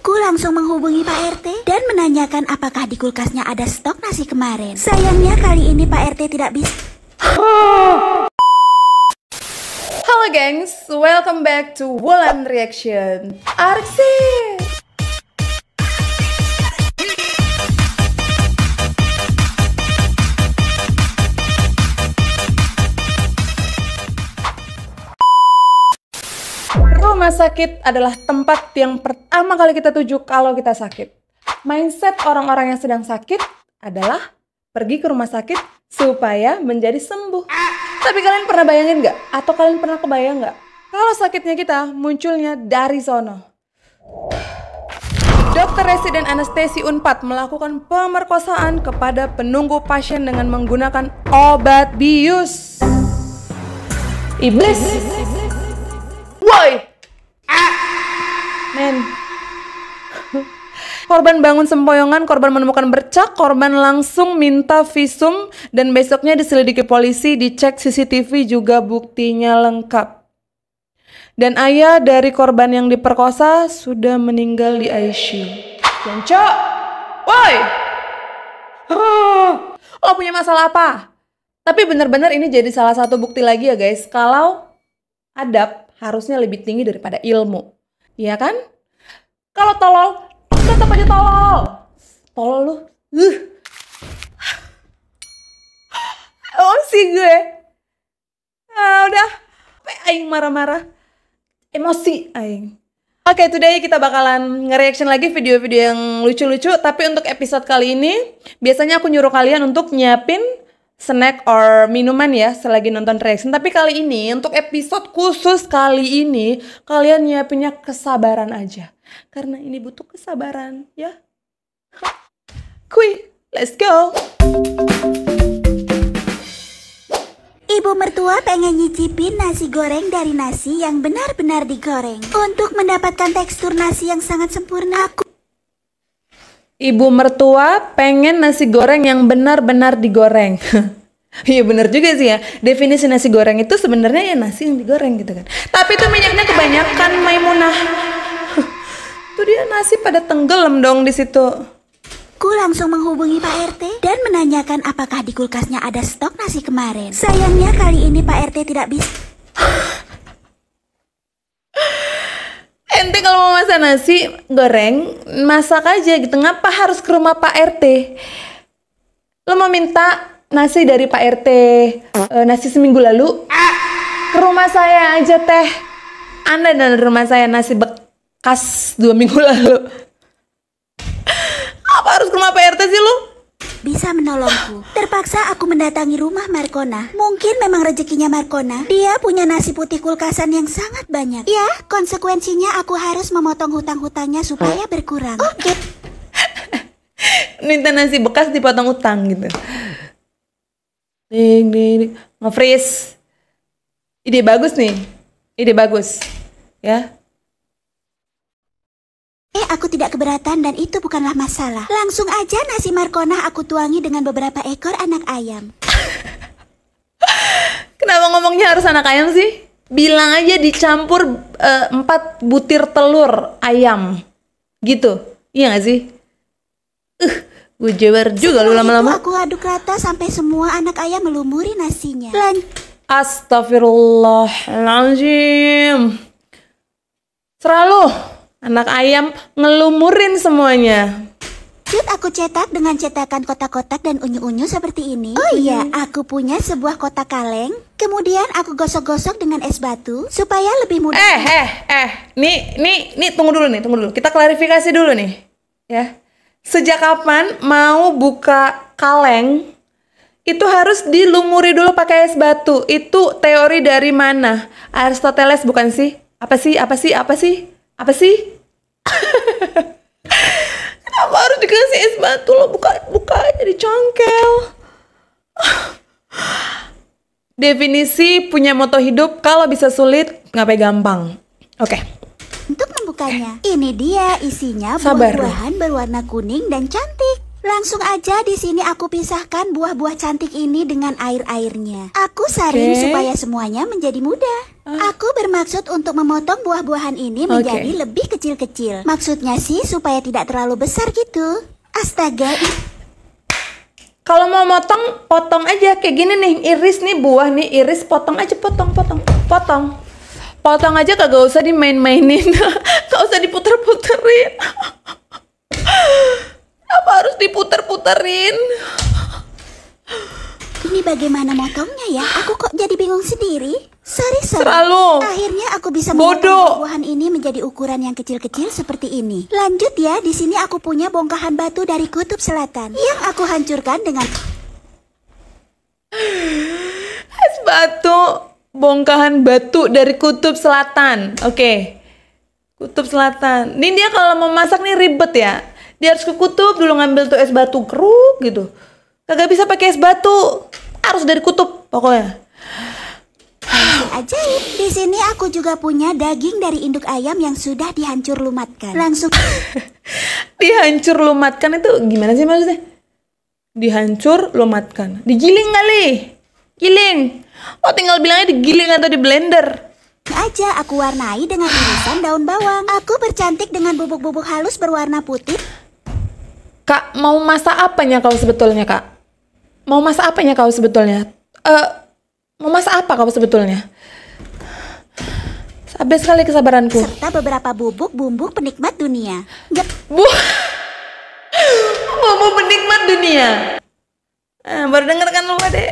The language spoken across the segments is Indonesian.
Aku langsung menghubungi Pak RT dan menanyakan apakah di kulkasnya ada stok nasi kemarin. Sayangnya kali ini Pak RT tidak bisa. Halo gengs, welcome back to Wulan Reaction. Arksi. Rumah sakit adalah tempat yang pertama kali kita tuju kalau kita sakit. Mindset orang-orang yang sedang sakit adalah pergi ke rumah sakit supaya menjadi sembuh. Tapi kalian pernah bayangin nggak? Atau kalian pernah kebayang nggak? Kalau sakitnya kita munculnya dari sono. Dokter residen anestesi Unpad melakukan pemerkosaan kepada penunggu pasien dengan menggunakan obat bius. Iblis. Woi. Men. Korban bangun sempoyongan, korban menemukan bercak, korban langsung minta visum, dan besoknya diselidiki polisi, dicek CCTV juga buktinya lengkap. Dan ayah dari korban yang diperkosa sudah meninggal di ICU. Dan cok, woi, lo punya masalah apa? Tapi benar-benar ini jadi salah satu bukti lagi ya guys, kalau adab harusnya lebih tinggi daripada ilmu. Iya kan? Kalau tolol, tetap aja tolol. Tolol lu. Emosi gue. Udah. Aing marah-marah. Emosi aing. Oke, today kita bakalan nge-reaction lagi video-video yang lucu-lucu. Tapi untuk episode kali ini, biasanya aku nyuruh kalian untuk nyiapin snack or minuman ya selagi nonton reaction. Tapi kali ini, untuk episode khusus kali ini, kalian nyiapinnya kesabaran aja. Karena ini butuh kesabaran, ya. Kui, let's go. Ibu mertua pengen nyicipin nasi goreng dari nasi yang benar-benar digoreng. Untuk mendapatkan tekstur nasi yang sangat sempurna, Ibu mertua pengen nasi goreng yang benar-benar digoreng. Iya bener juga sih ya. Definisi nasi goreng itu sebenarnya ya nasi yang digoreng gitu kan. Tapi itu minyaknya kebanyakan, Maimunah. Tuh dia nasi pada tenggelam dong di situ. Aku langsung menghubungi Pak RT dan menanyakan apakah di kulkasnya ada stok nasi kemarin. Sayangnya kali ini Pak RT tidak bisa. Ente kalau mau masak nasi goreng, masak aja gitu. Ngapa harus ke rumah Pak RT? Lo mau minta nasi dari Pak RT, nasi seminggu lalu? Ke rumah saya aja teh. Anda dan rumah saya nasi bekas 2 minggu lalu. Apa harus ke rumah Pak RT sih lo? Bisa menolongku. Terpaksa aku mendatangi rumah Markona. Mungkin memang rezekinya Markona. Dia punya nasi putih kulkasan yang sangat banyak. Ya, konsekuensinya aku harus memotong hutang-hutangnya supaya berkurang. Oke. Minta nasi bekas dipotong utang gitu. Ding. Nge-freeze. Ide bagus nih. Ide bagus. Ya. Aku tidak keberatan dan itu bukanlah masalah. Langsung aja nasi Markona aku tuangi dengan beberapa ekor anak ayam. Kenapa ngomongnya harus anak ayam sih? Bilang aja dicampur 4 butir telur ayam. Gitu. Iya gak sih? Gue jewer juga lu lama-lama. Aku aduk rata sampai semua anak ayam melumuri nasinya. Astagfirullahaladzim. Seralu. Anak ayam ngelumurin semuanya. Aku cetak dengan cetakan kotak-kotak dan unyu-unyu seperti ini. Oh iya, aku punya sebuah kotak kaleng. Kemudian aku gosok-gosok dengan es batu supaya lebih mudah. Nih, tunggu dulu. Kita klarifikasi dulu nih, ya. Sejak kapan mau buka kaleng itu harus dilumuri dulu pakai es batu? Itu teori dari mana? Aristoteles bukan sih? Apa sih? Kenapa harus dikasih es batu? Lo buka aja dicongkel. Definisi punya moto hidup, kalau bisa sulit, ngapain gampang. Oke. Untuk membukanya, ini dia isinya Sabar. buah-buahan berwarna kuning dan cantik. Langsung aja di sini aku pisahkan buah-buah cantik ini dengan air-airnya. Aku saring supaya semuanya menjadi mudah. Aku bermaksud untuk memotong buah-buahan ini menjadi lebih kecil-kecil. Maksudnya sih supaya tidak terlalu besar gitu. Astaga. Kalau mau motong, potong aja kayak gini nih. Iris nih buah nih, iris potong aja, potong. Potong aja, kagak usah dimain-mainin. Gak usah diputer-puterin. Apa harus diputer-puterin? Ini bagaimana motongnya ya? Aku kok jadi bingung sendiri. Sorry. Selalu. Akhirnya aku bisa memotong buah-buahan ini menjadi ukuran yang kecil-kecil seperti ini. Lanjut ya, di sini aku punya bongkahan batu dari kutub selatan yang aku hancurkan dengan es batu. Bongkahan batu dari kutub selatan. Oke. Kutub selatan. Ini dia kalau mau masak nih ribet ya. Dia harus ke kutub dulu ngambil tuh es batu keruk gitu. Kagak bisa pakai es batu. Harus dari kutub pokoknya. Ajaib. Di sini aku juga punya daging dari induk ayam yang sudah dihancur lumatkan. Langsung Dihancur lumatkan itu gimana sih maksudnya? Dihancur lumatkan. Digiling kali. Giling. Oh, tinggal bilangnya digiling atau di blender. aja aku warnai dengan irisan daun bawang. Aku bercantik dengan bubuk-bubuk halus berwarna putih. Kak, mau masak apanya kau sebetulnya, Kak? Mau masak apanya kau sebetulnya? Mau masak apa kau sebetulnya? Habis sekali kesabaranku. Serta beberapa bubuk bumbu penikmat dunia. Bumbu penikmat dunia. Baru denger kan lu deh.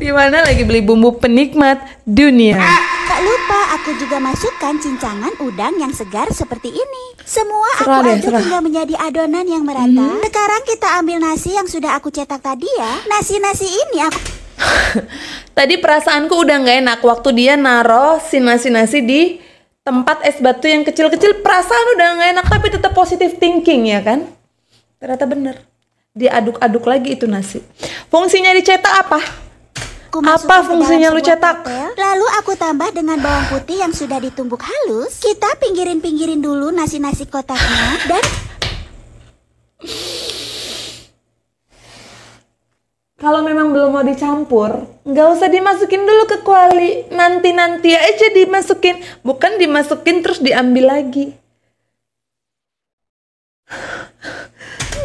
Di mana lagi beli bumbu penikmat dunia? Tak lupa aku juga masukkan cincangan udang yang segar seperti ini. Semua Serah aku deh, aduk serah. hingga menjadi adonan yang merata. Sekarang kita ambil nasi yang sudah aku cetak tadi ya. Nasi-nasi ini aku Tadi perasaanku udah nggak enak waktu dia naruh si nasi-nasi di tempat es batu yang kecil-kecil. Perasaan udah nggak enak, tapi tetap positive thinking ya kan? Ternyata bener. Diaduk-aduk lagi itu nasi. Fungsinya dicetak apa? masukkan ke fungsinya dalam lu sebuah cetak? papel. Lalu aku tambah dengan bawang putih yang sudah ditumbuk halus. Kita pinggirin-pinggirin dulu nasi-nasi kotaknya dan Kalau memang belum mau dicampur, nggak usah dimasukin dulu ke kuali. Nanti-nanti aja dimasukin. Bukan dimasukin terus diambil lagi.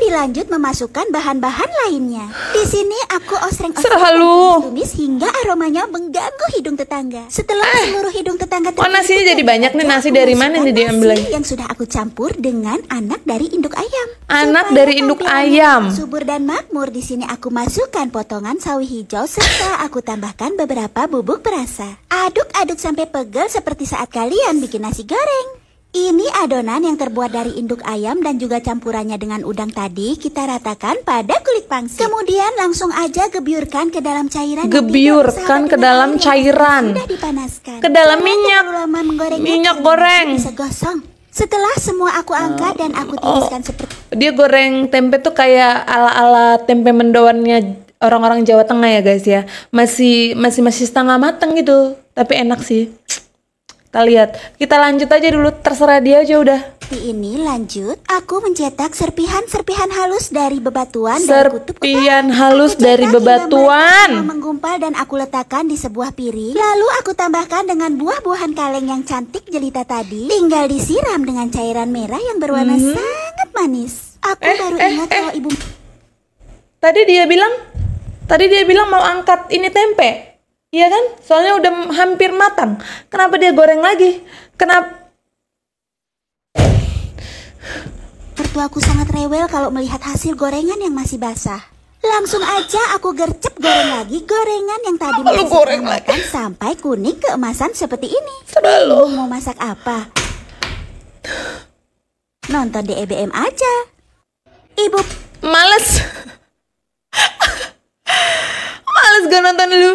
dilanjut memasukkan bahan-bahan lainnya. Di sini aku osreng-osreng Selalu. tumis hingga aromanya mengganggu hidung tetangga. Setelah seluruh hidung tetangga Oh, nasinya jadi banyak nih. Nasi dari mana nih diambil lagi? Yang sudah aku campur dengan anak dari induk ayam. Anak Supaya dari induk tampilannya ayam. subur dan makmur, di sini aku masukkan potongan sawi hijau serta aku tambahkan beberapa bubuk perasa. Aduk-aduk sampai pegel seperti saat kalian bikin nasi goreng. Ini adonan yang terbuat dari induk ayam dan juga campurannya dengan udang tadi kita ratakan pada kulit pangsit. Kemudian langsung aja gebyurkan ke dalam cairan. yang Gebyurkan tidak ke dalam bersahabat dengan cairan. air yang sudah dipanaskan. Ke dalam Jangan minyak. terlalu lama menggorengnya Minyak karena goreng. bisa gosong. Setelah semua aku angkat dan aku tiriskan seperti Dia goreng tempe tuh kayak ala-ala tempe mendoannya orang-orang Jawa Tengah ya guys ya. Masih setengah mateng gitu. Tapi enak sih. Kita lihat. Kita lanjut aja dulu. Terserah dia aja udah. ini. Lanjut, aku mencetak serpihan-serpihan halus dari bebatuan dari kutub utara. Serpihan halus Aku cetak dari hingga mereka bebatuan. semua menggumpal dan aku letakkan di sebuah piring. Lalu aku tambahkan dengan buah-buahan kaleng yang cantik jelita tadi. Tinggal disiram dengan cairan merah yang berwarna sangat manis. Aku baru ingat kalau ibu Tadi dia bilang mau angkat ini tempe. Iya kan? Soalnya udah hampir matang. Kenapa dia goreng lagi? Kenapa? mertuaku sangat rewel kalau melihat hasil gorengan yang masih basah. Langsung aja aku gercep goreng lagi gorengan yang tadi Apa lu masih goreng setengah matang sampai kuning keemasan seperti ini. Selalu. Bingung mau masak apa? Nonton di EBM aja. Ibu Males. Males gue nonton lu.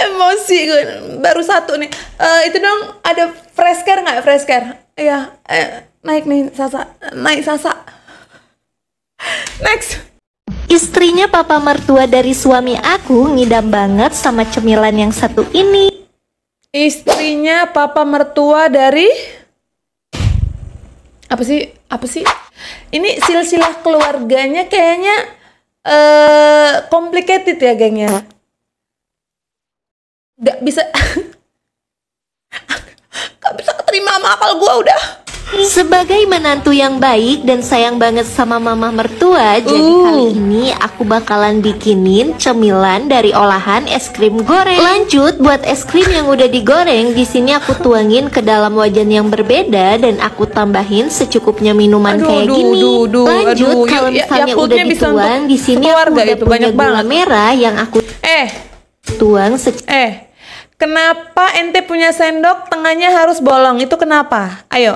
Emosi gue. Baru satu nih. Itu dong ada fresh care nggak? Fresh care. Iya. Naik nih Sasa. Naik Sasa. Next. Istrinya papa mertua dari suami aku ngidam banget sama cemilan yang satu ini. Istrinya papa mertua dari Apa sih? Apa sih? Ini silsilah keluarganya kayaknya complicated ya, geng ya. Gak bisa gak bisa keterima sama akal gua udah. Sebagai menantu yang baik dan sayang banget sama mama mertua, jadi kali ini aku bakalan bikinin cemilan dari olahan es krim goreng. Lanjut, buat es krim yang udah digoreng, di sini aku tuangin ke dalam wajan yang berbeda dan aku tambahin secukupnya minuman kayak gini. Lanjut, kalau misalnya udah dituang, di sini aku udah punya gula merah yang aku tuang kenapa ente punya sendok tengahnya harus bolong? Itu kenapa? Ayo.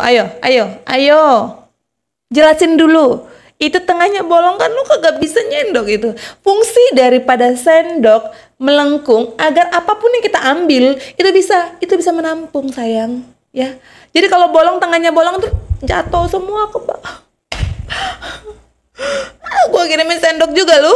Jelasin dulu. Itu tengahnya bolong kan lu kagak bisa nyendok itu. Fungsi daripada sendok melengkung agar apapun yang kita ambil itu bisa menampung, sayang. Ya. Jadi kalau bolong tengahnya bolong tuh jatuh semua ke bawah. Gua kirimin sendok juga lu.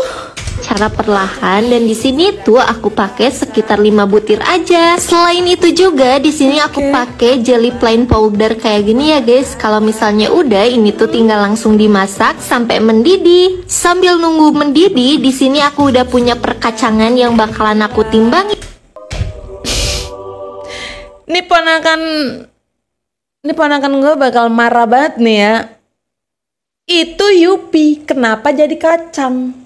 Cara perlahan, dan di sini tuh aku pakai sekitar 5 butir aja. Selain itu juga di sini aku pakai jelly plain powder kayak gini ya guys. Kalau misalnya udah, ini tuh tinggal langsung dimasak sampai mendidih. Sambil nunggu mendidih, di sini aku udah punya perkacangan yang bakalan aku timbang. Ini ponakan gue bakal marah banget nih ya. Itu Yupi, kenapa jadi kacang?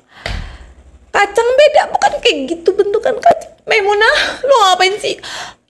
Kacang beda, bukan kayak gitu bentukan kacang. Maimunah, lu ngapain sih?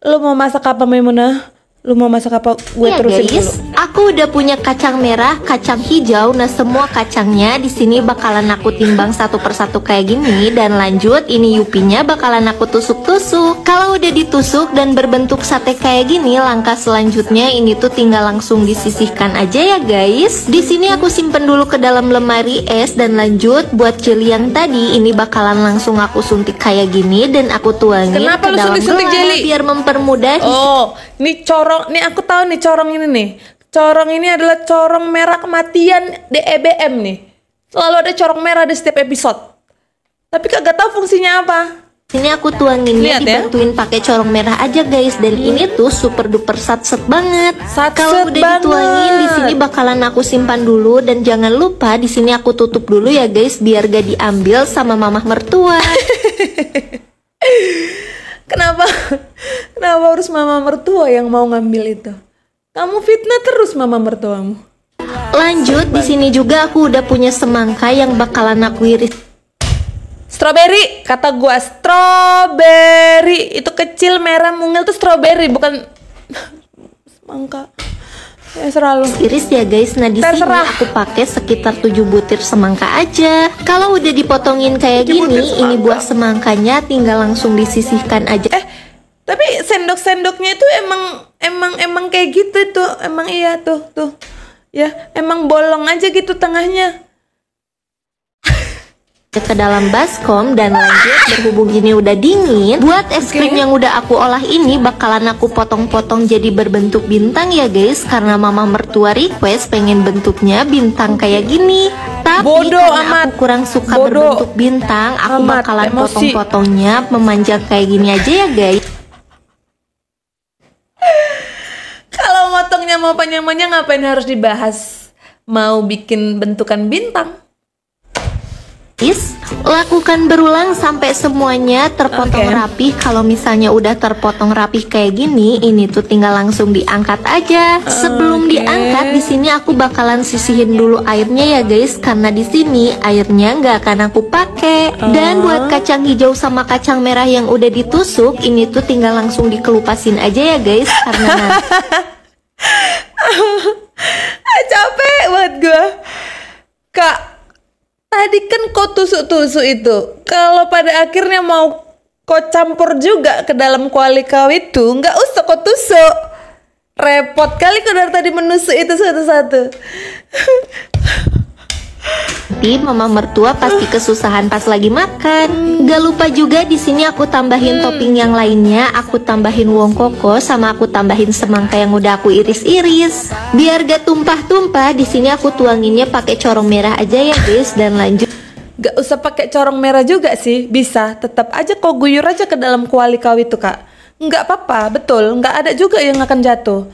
Lu mau masak apa, Maimunah? Lu mau masak apa? Gue terusin guys, dulu. aku udah punya kacang merah, kacang hijau. Nah, semua kacangnya di sini bakalan aku timbang satu persatu kayak gini. Dan lanjut, ini yupinya bakalan aku tusuk-tusuk. Kalau udah ditusuk dan berbentuk sate kayak gini, langkah selanjutnya ini tuh tinggal langsung disisihkan aja ya guys. Di sini aku simpen dulu ke dalam lemari es. Dan lanjut, buat jelly yang tadi, ini bakalan langsung aku suntik kayak gini dan aku tuangin ke dalam gelas biar mempermudah. Oh, ini nih aku tahu nih corong ini nih. Corong ini adalah corong merah kematian DEBM nih. Selalu ada corong merah di setiap episode. Tapi kagak tahu fungsinya apa. Ini aku tuanginnya dibantuin pakai corong merah aja guys, dan ini tuh super duper satset banget. Kalau udah dituangin di sini bakalan aku simpan dulu, dan jangan lupa di sini aku tutup dulu ya guys biar gak diambil sama mamah mertua. Kenapa harus mama mertua yang mau ngambil itu? Kamu fitnah terus mama mertuamu. Lanjut, di sini juga aku udah punya semangka yang bakalan aku iris. Strawberry, kata gua strawberry. Itu kecil merah mungil tuh strawberry, bukan semangka. Ya selalu iris ya guys. Nah, di sini aku pakai sekitar 7 butir semangka aja. Kalau udah dipotongin kayak gini, ini buah semangkanya tinggal langsung disisihkan aja. Tapi sendok-sendoknya itu emang kayak gitu tuh. Emang iya tuh. Ya, emang bolong aja gitu tengahnya. Ke dalam baskom, dan lanjut, berhubung ini udah dingin, buat es krim yang udah aku olah ini bakalan aku potong-potong jadi berbentuk bintang ya guys, karena mama mertua request pengen bentuknya bintang kayak gini. Tapi karena aku kurang suka berbentuk bintang, aku bakalan potong-potongnya memanjang kayak gini aja ya guys. Kalau motongnya mau panjang-panjang ngapain harus dibahas mau bikin bentukan bintang? Lakukan berulang sampai semuanya terpotong rapi. Kalau misalnya udah terpotong rapi kayak gini, ini tuh tinggal langsung diangkat aja. Sebelum diangkat, di sini aku bakalan sisihin dulu airnya ya guys, karena di sini airnya nggak akan aku pakai. Dan buat kacang hijau sama kacang merah yang udah ditusuk, ini tuh tinggal langsung dikelupasin aja ya guys, karena capek banget gue, Kak. Tadi kan kau tusuk-tusuk itu. Kalau pada akhirnya mau kau campur juga ke dalam kuali kau itu, nggak usah kau tusuk. Repot kali kau dari tadi menusuk itu satu-satu. mama mertua pasti kesusahan pas lagi makan. Gak lupa juga di sini aku tambahin topping yang lainnya. Aku tambahin wong koko, sama aku tambahin semangka yang udah aku iris-iris. Biar gak tumpah-tumpah, di sini aku tuanginnya pakai corong merah aja ya guys. Dan lanjut, gak usah pakai corong merah juga sih, bisa. Tetap aja kau guyur aja ke dalam kuali kau itu, Kak. Nggak apa-apa, betul. Nggak ada juga yang akan jatuh.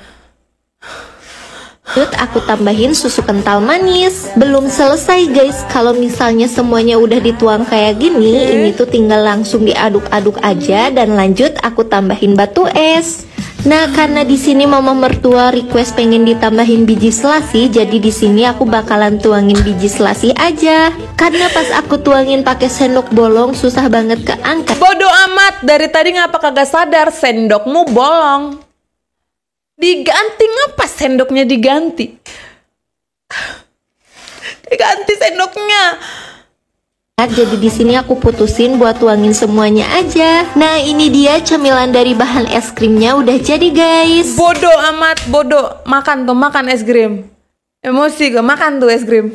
Lanjut aku tambahin susu kental manis. Belum selesai guys, kalau misalnya semuanya udah dituang kayak gini, ini tuh tinggal langsung diaduk-aduk aja dan lanjut aku tambahin batu es. Nah, karena di sini mama mertua request pengen ditambahin biji selasi, jadi di sini aku bakalan tuangin biji selasi aja. Karena pas aku tuangin pakai sendok bolong susah banget keangkat. Bodoh amat, dari tadi ngapa kagak sadar sendokmu bolong? Diganti ngapa sendoknya diganti? Diganti sendoknya. Jadi di sini aku putusin buat tuangin semuanya aja. Nah, ini dia cemilan dari bahan es krimnya udah jadi guys. Bodoh amat, bodoh. Makan tuh, makan es krim. Emosi gue, makan tuh es krim.